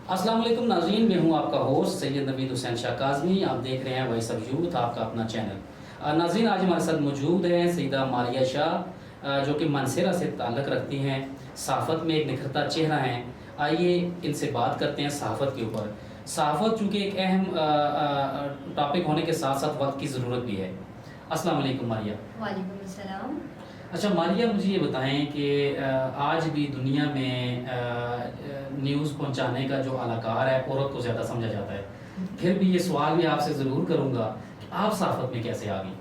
السلام علیکم ناظرین، میں ہوں آپ کا ہوسٹ سید نوید حسین شاہ کاظمی. آپ دیکھ رہے ہیں وائس آف یوتھ، آپ کا اپنا چینل. ناظرین، آج ہمارے ساتھ موجود ہیں سیدہ ماریہ شاہ، جو کہ مانسہرہ سے تعلق رکھتی ہیں. صحافت میں ایک نکھرتا چہرہ ہیں. آئیے ان سے بات کرتے ہیں صحافت کے اوپر. صحافت چونکہ ایک اہم ٹاپک ہونے کے ساتھ ساتھ وقت کی ضرورت بھی ہے. السلام علیکم ماریہ. وعلیکم السلام. اچھا ماریہ، مجھے یہ بتائیں کہ آج بھی دنیا میں نیوز پہنچانے کا جو اعلی کار ہے عورت کو زیادہ سمجھا جاتا ہے. پھر بھی یہ سوال بھی آپ سے ضرور کروں گا کہ آپ صحافت میں کیسے آ گئی؟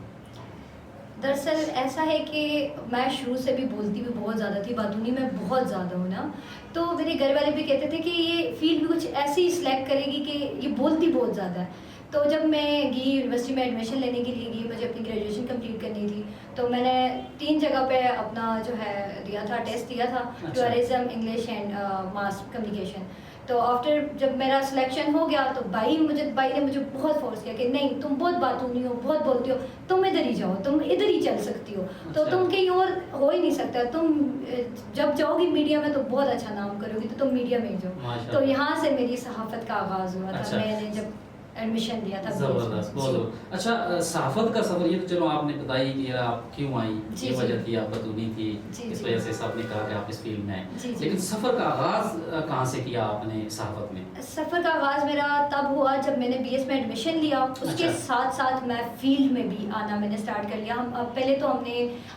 دراصل ایسا ہے کہ میں شروع سے بھی بولتی بھی بہت زیادہ تھی، باتونی میں بہت زیادہ ہوں نا، تو میرے گھر والے بھی کہتے تھے کہ یہ فیلڈ بھی کچھ ایسی سلیکٹ کرے گی کہ یہ بولتی بہت زیادہ ہے. تو جب میں گئی یونیورسٹی میں ایڈمیشن لینے کے لیے گئی، مجھے اپنی گریجویشن کمپلیٹ کرنی تھی، تو میں نے 3 جگہ پہ اپنا جو ہے دیا تھا، ٹیسٹ دیا تھا، tourism, English and mass communication. تو آفٹر جب میرا سلیکشن ہو گیا تو بھائی نے مجھے بہت فورس کیا کہ نہیں، تم بہت باتونی ہو، بہت بولتی ہو، تم ادھر ہی جاؤ، تم ادھر ہی چل سکتی ہو، تو تم کہیں اور ہو ہی نہیں سکتا. تم جب جاؤ گی میڈیا میں تو بہت اچھا نام کرو گی، تو تم میڈیا میں ہی جاؤ. تو یہاں سے میری صحافت کا آغاز ہوا تھا. میں نے جب ایڈمیشن لیا تھا. زبردست، بہت زبردست. اچھا، صحافت کا سفر یہ تو چلو آپ نے بتائی کہ آپ کیوں آئی، یہ وجہ تھی آپ بتونی تھی، اس وجہ سے سب نے کہا کہ آپ اس فیلڈ میں ہیں. لیکن سفر کا آغاز کہاں سے کیا آپ نے صحافت میں؟ سفر کا آغاز میرا تب ہوا جب میں نے BS میں ایڈمیشن لیا. اس کے ساتھ ساتھ میں فیلڈ میں بھی آنا میں نے اسٹارٹ کر لیا. پہلے تو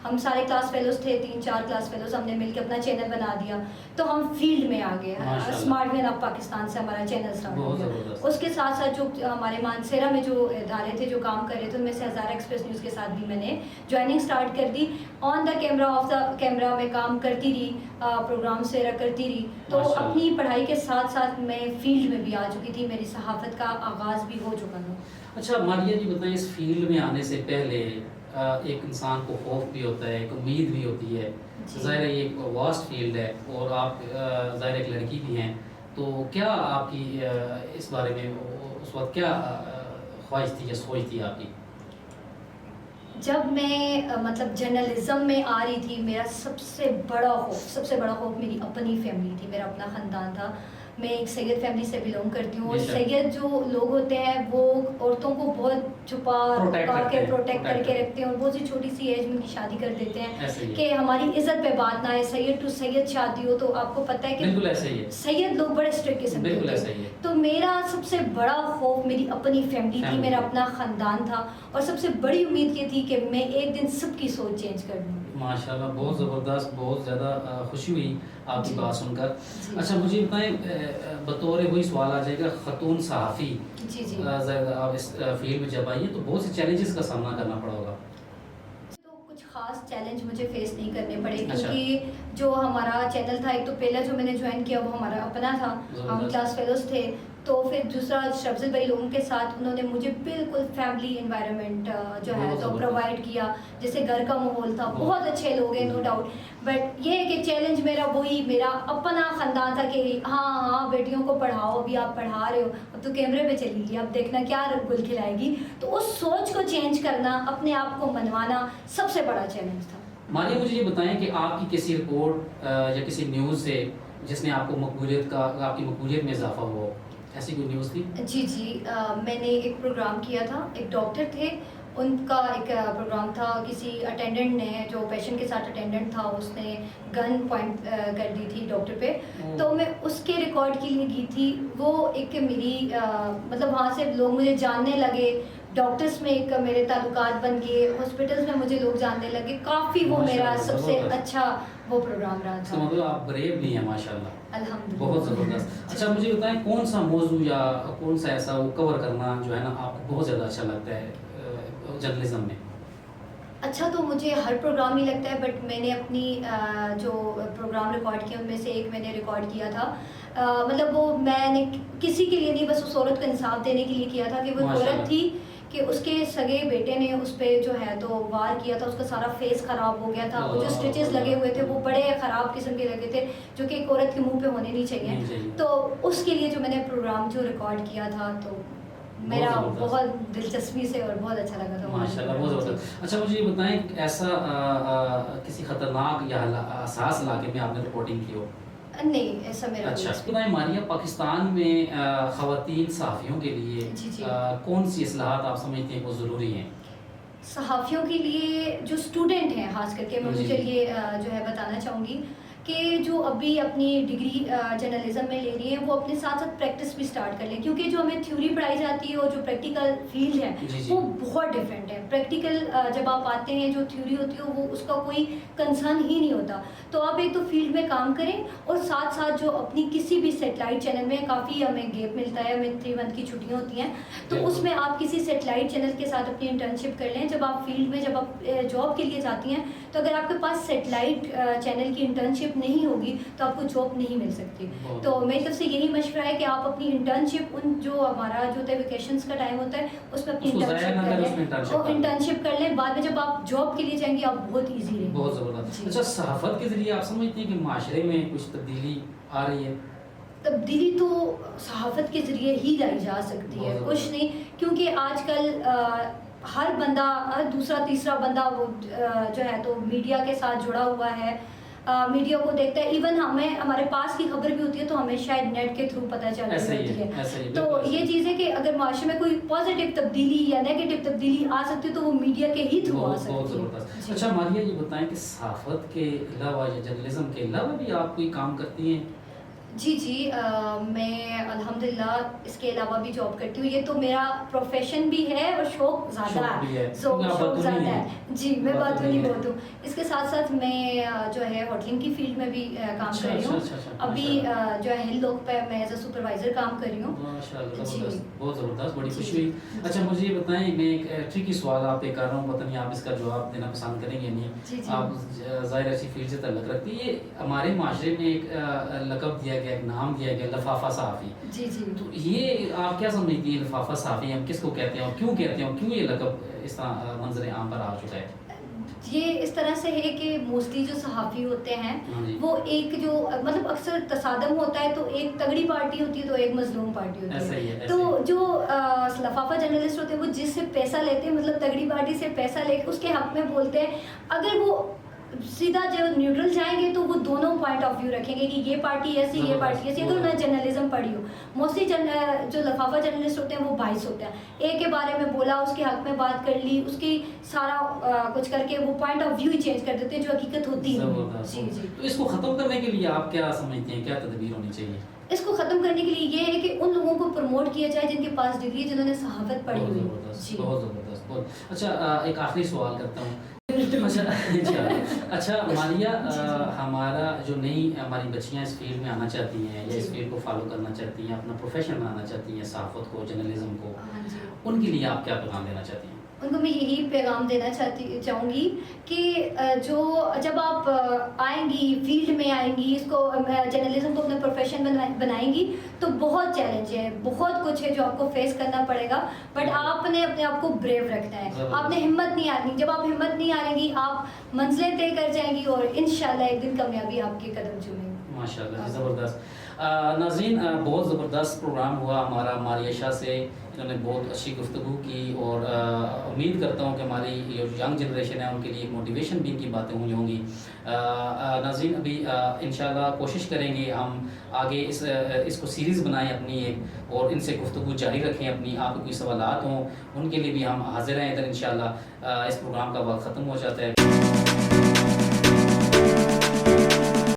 ہم سارے کلاس فیلوز تھے، 3-4 کلاس فیلوز، ہم نے مل کے اپنا چینل بنا دیا. تو ہم فیلڈ میں آ گئے. اسمارٹ وین آف پاکستان سے ہمارا چینل اسٹارٹ ہو گیا. اس کے ساتھ ساتھ جو ہمارے مانسہرہ میں جو ادارے تھے جو کام کر رہے تھے، ان میں سے ہزارہ ایکسپریس نیوز کے ساتھ بھی میں نے جوائننگ اسٹارٹ کر دی. On the camera, off the camera میں کام کرتی رہی، پروگرام سے کرتی رہی. تو اپنی پڑھائی کے ساتھ ساتھ میں فیلڈ میں بھی آ چکی تھی. میری صحافت کا آغاز بھی ہو چکا تھا. اچھا ماریہ جی بتائیں، اس فیلڈ میں آنے سے پہلے ایک انسان کو خوف بھی ہوتا ہے، ایک امید بھی ہوتی ہے. ظاہر ہے یہ ایک واسٹ فیلڈ ہے اور آپ ظاہر ایک لڑکی بھی ہیں، تو کیا آپ کی اس بارے میں اس وقت کیا خواہش تھی یا سوچ تھی آپ کی؟ جب میں مطلب جرنلزم میں آ رہی تھی، میرا سب سے بڑا خوف میری اپنی فیملی تھی، میرا اپنا خاندان تھا. میں ایک سید فیملی سے بلونگ کرتی ہوں، اور سید جو لوگ ہوتے ہیں وہ عورتوں کو بہت چھپا کے پروٹیکٹ کر کے رکھتے ہیں، اور بہت سی چھوٹی سی ایج میں ان کی شادی کر دیتے ہیں کہ ہماری عزت پہ بات نہ ہے. سید ٹو سید شادی ہو تو آپ کو پتہ ہے کہ سید لوگ بڑے اسٹرکٹ قسم کے ہوتے ہیں. تو میرا سب سے بڑا خوف میری اپنی فیملی تھی، میرا اپنا خاندان تھا، اور سب سے بڑی امید یہ تھی کہ میں ایک دن سب کی سوچ چینج کر دوں. ماشاءاللہ، بہت زبردست، بہت زیادہ خوشی ہوئی آپ کی بات سن کر. اچھا مجھے بتائیں، بطور وہی سوال آ جائے گا، خاتون صحافی آپ اس فیلڈ میں جب آئیے تو بہت سے چیلنجز کا سامنا کرنا پڑا ہوگا. تو کچھ خاص چیلنج مجھے فیس نہیں کرنے پڑے، کیونکہ جو ہمارا چینل تھا، ایک تو پہلا جو میں نے جوائن کیا وہ ہمارا اپنا تھا، ہم کلاس فیلوز تھے. تو پھر دوسرا شفظل بھائی لوگوں کے ساتھ انہوں نے مجھے بالکل فیملی انوائرمنٹ جو ہے تو پرووائڈ کیا، جیسے گھر کا ماحول تھا. بہت اچھے لوگ ہیں، نو ڈاؤٹ. بٹ یہ ہے کہ چیلنج میرا وہی میرا اپنا خاندان تھا کہ ہاں بیٹیوں کو پڑھاؤ، ابھی آپ پڑھا رہے ہو، اب تو کیمرے پہ چلی گئی، اب دیکھنا کیا گل کھلائے گی. تو اس سوچ کو چینج کرنا، اپنے آپ کو منوانا سب سے بڑا چیلنج تھا. ماریہ مجھے یہ بتائیں کہ آپ کی کسی رپورٹ یا کسی نیوز سے جس نے آپ کی مقبولیت میں اضافہ ہوا، ایسی کوئی نیوز تھی؟ جی میں نے ایک پروگرام کیا تھا، ایک ڈاکٹر تھے، ان کا ایک پروگرام تھا، کسی اٹینڈنٹ نے جو پیشنٹ کے ساتھ اٹینڈنٹ تھا اس نے گن پوائنٹ کر دی تھی ڈاکٹر پہ. تو میں اس کے ریکارڈ کے لیے گئی تھی. وہ ایک میری مطلب وہاں سے لوگ مجھے جاننے لگے، ڈاکٹرس میں ایک میرے تعلقات بن گئے، ہاسپٹلس میں مجھے لوگ جاننے لگے کافی. وہ میرا سب سے اچھا وہ پروگرام رہا تھا. مطلب آپ بریو بھی ہیں ماشاءاللہ، الحمدللہ، بہت زبردست. اچھا مجھے بتائیں، کون سا موضوع یا کون سا ایسا وہ کور کرنا جو ہے نا آپ کو بہت زیادہ اچھا لگتا ہے جرنلزم میں؟ اچھا تو مجھے ہر پروگرام ہی لگتا ہے، بٹ میں نے اپنی جو پروگرام ریکارڈ کیے ان میں سے ایک میں نے ریکارڈ کیا تھا. مطلب وہ میں نے کسی کے لیے نہیں، بس اس عورت کو انصاف دینے کے لیے کیا تھا کہ وہ ایک عورت تھی کہ اس کے سگے بیٹے نے اس پہ جو ہے تو وار کیا تھا، اس کا سارا فیس خراب ہو گیا تھا، وہ جو اسٹچز لگے ہوئے تھے وہ بڑے خراب قسم کے لگے تھے جو کہ ایک عورت کے منہ پہ ہونے نہیں چاہیے. تو اس کے لیے جو میں نے پروگرام جو ریکارڈ کیا تھا تو میرا بہت دلچسپی سے اور بہت اچھا لگا تھا. ماشاءاللہ، بہت زبردست. اچھا مجھے یہ بتائیں، ایسا کسی خطرناک یا حساس علاقے میں آپ نے رپورٹنگ کی ہو؟ نہیں ایسا میرا اچھا کوئی بتائیں ماریہ، پاکستان میں خواتین صحافیوں کے لیے جی کون سی اصلاحات آپ سمجھتے ہیں وہ ضروری ہیں؟ صحافیوں کے لیے جو اسٹوڈنٹ ہیں خاص کر کے میں جی مجھے یہ جو ہے بتانا چاہوں گی کہ جو ابھی اپنی ڈگری جرنلزم میں لے رہی ہیں وہ اپنے ساتھ ساتھ پریکٹس بھی سٹارٹ کر لیں، کیونکہ جو ہمیں تھیوری پڑھائی جاتی ہے اور جو پریکٹیکل فیلڈ ہے جی وہ بہت ڈفرینٹ ہے. پریکٹیکل جب آپ آتے ہیں جو تھیوری ہوتی ہے وہ اس کا کوئی کنسرن ہی نہیں ہوتا. تو آپ ایک تو فیلڈ میں کام کریں اور ساتھ ساتھ جو اپنی کسی بھی سیٹلائٹ چینل میں کافی ہمیں گیپ ملتا ہے، ہمیں 3 منتھ کی چھٹیاں ہوتی ہیں، تو اس میں آپ کسی سیٹلائٹ چینل کے ساتھ اپنی انٹرنشپ کر لیں. جب آپ فیلڈ میں جب آپ جاب کے لیے جاتی ہیں تو اگر آپ کے پاس سیٹلائٹ چینل کی انٹرنشپ نہیں ہوگی تو آپ کو جاب نہیں مل سکتی. تو میری طرف سے یہی مشورہ ہے کہ آپ اپنی انٹرنشپ ان جو ہمارا جو ہوتا ہے ویکیشنس کا ٹائم ہوتا ہے اس میں اپنی انٹرنشپ کر لیں اور انٹرنشپ کر لیں. بعد میں جب آپ جاب کے لیے جائیں گے آپ بہت ایزی رہیں گے. بہت زبردست. اچھا صحافت کے ذریعے آپ سمجھتے ہیں کہ معاشرے میں کچھ تبدیلی آ رہی ہے؟ تبدیلی تو صحافت کے ذریعے ہی لائی جا سکتی ہے، کچھ نہیں، کیونکہ آج کل ہر بندہ، ہر دوسرا تیسرا بندہ وہ جو ہے تو میڈیا کے ساتھ جڑا ہوا ہے، میڈیا کو دیکھتا ہے. ایون ہمیں ہمارے پاس کی خبر بھی ہوتی ہے تو ہمیں شاید نیٹ کے تھرو پتہ چل رہی ہوتی ہے. تو یہ چیز ہے کہ اگر معاشرے میں کوئی پازیٹیو تبدیلی یا نیگیٹو تبدیلی آ سکتی ہے تو وہ میڈیا کے ہی تھرو آ سکتی ہے. اچھا ماریہ یہ بتائیں کہ صحافت کے علاوہ یا جرنلزم کے علاوہ بھی آپ کوئی کام کرتی ہیں؟ جی میں الحمدللہ اس کے علاوہ بھی جاب کرتی ہوں. یہ تو میرا پروفیشن بھی ہے اور شوق زیادہ ہے، شوق زیادہ ہے. جی میں بات نہیں بہت ہوں. اس کے ساتھ ساتھ میں جو ہے ہوٹلنگ کی فیلڈ میں بھی کام کر رہی ہوں. ابھی جو ہے ہل لوک پہ میں ایز اے سپروائزر کام کر رہی ہوں. بہت زبردست، بڑی خوشی ہوئی. اچھا مجھے یہ بتائیں، میں ایک ٹرکی سوال آپ پہ کر رہا ہوں، پتہ نہیں آپ اس کا جواب دینا پسند کریں گے نہیں. آپ ظاہر ایسی فیلڈ سے تعلق رکھتی ہے. یہ ہمارے معاشرے میں ایک لقب دیا گیا، ایک نام دیا گیا، لفافہ صحافی. تو یہ آپ کیا سمجھتی ہیں لفافہ صحافی ہم کس کو کہتے ہیں اور کیوں کہتے ہیں اور کیوں یہ لقب اس طرح منظر عام پر آ چکا ہے؟ یہ اس طرح سے ہے کہ موسٹلی جو صحافی ہوتے ہیں وہ ایک جو مطلب اکثر تصادم ہوتا ہے تو ایک تگڑی پارٹی ہوتی ہے تو ایک مظلوم پارٹی ہوتی ہے. تو جو لفافہ جرنلسٹ ہوتے ہیں وہ جس سے پیسہ لیتے ہیں، مطلب تگڑی پارٹی سے پیسہ لے کے اس کے حق میں بولتے ہیں. اگر وہ سیدھا جب نیوٹرل جائیں گے تو وہ دونوں پوائنٹ آف ویو رکھیں گے کہ یہ پارٹی ایسی، یہ پارٹی ایسی. اگر انہیں جرنلزم پڑھی ہو، موسٹلی جو لفافہ جرنلسٹ ہوتے ہیں وہ باعث ہوتے ہیں. ایک کے بارے میں بولا، اس کے حق میں بات کر لی، اس کی سارا کچھ کر کے وہ پوائنٹ آف ویو ہی چینج کر دیتے ہیں جو حقیقت ہوتی ہے. تو اس کو ختم کرنے کے لیے آپ کیا سمجھتے ہیں، کیا تدبیر ہونی چاہیے؟ اس کو ختم کرنے کے لیے یہ ہے کہ ان لوگوں کو پروموٹ کیا جائے جن کے پاس ڈگری ہے، جنہوں نے صحافت پڑھی ہوئی. بہت زبردست. اچھا ایک آخری سوال کرتا ہوں. اچھا ماریہ، ہمارا جو نئی ہماری بچیاں اس فیلڈ میں آنا چاہتی ہیں یا اس فیلڈ کو فالو کرنا چاہتی ہیں، اپنا پروفیشن بنانا چاہتی ہیں صحافت کو، جرنلزم کو، ان کے لیے آپ کیا پیغام دینا چاہتی ہیں؟ ان کو میں یہی پیغام دینا چاہوں گی کہ جب آپ آئیں گی، فیلڈ میں آئیں گی، اس کو جرنلزم کو اپنا پروفیشن بنائیں گی تو بہت چیلنج ہے، بہت کچھ ہے جو آپ کو فیس کرنا پڑے گا. بٹ آپ نے اپنے آپ کو بریو رکھنا ہے، آپ نے ہمت نہیں ہارنی. جب آپ ہمت نہیں ہاریں گی آپ منزلیں طے کر جائیں گی اور انشاءاللہ ایک دن کامیابی آپ کے قدم چومیں گی. ماشاءاللہ، زبردست. ناظرین بہت زبردست پروگرام ہوا ہمارا ماریہ شاہ سے. انہوں نے بہت اچھی گفتگو کی اور امید کرتا ہوں کہ ہماری ینگ جنریشن ہے ان کے لیے ایک موٹیویشن بھی ان کی باتیں ہوئی ہوں گی. ناظرین ابھی انشاءاللہ کوشش کریں گے ہم آگے اس کو سیریز بنائیں اپنی ایک، اور ان سے گفتگو جاری رکھیں. اپنی آپ کو کوئی سوالات ہوں ان کے لیے بھی ہم حاضر ہیں ادھر انشاءاللہ. اس پروگرام کا وقت ختم ہو جاتا ہے.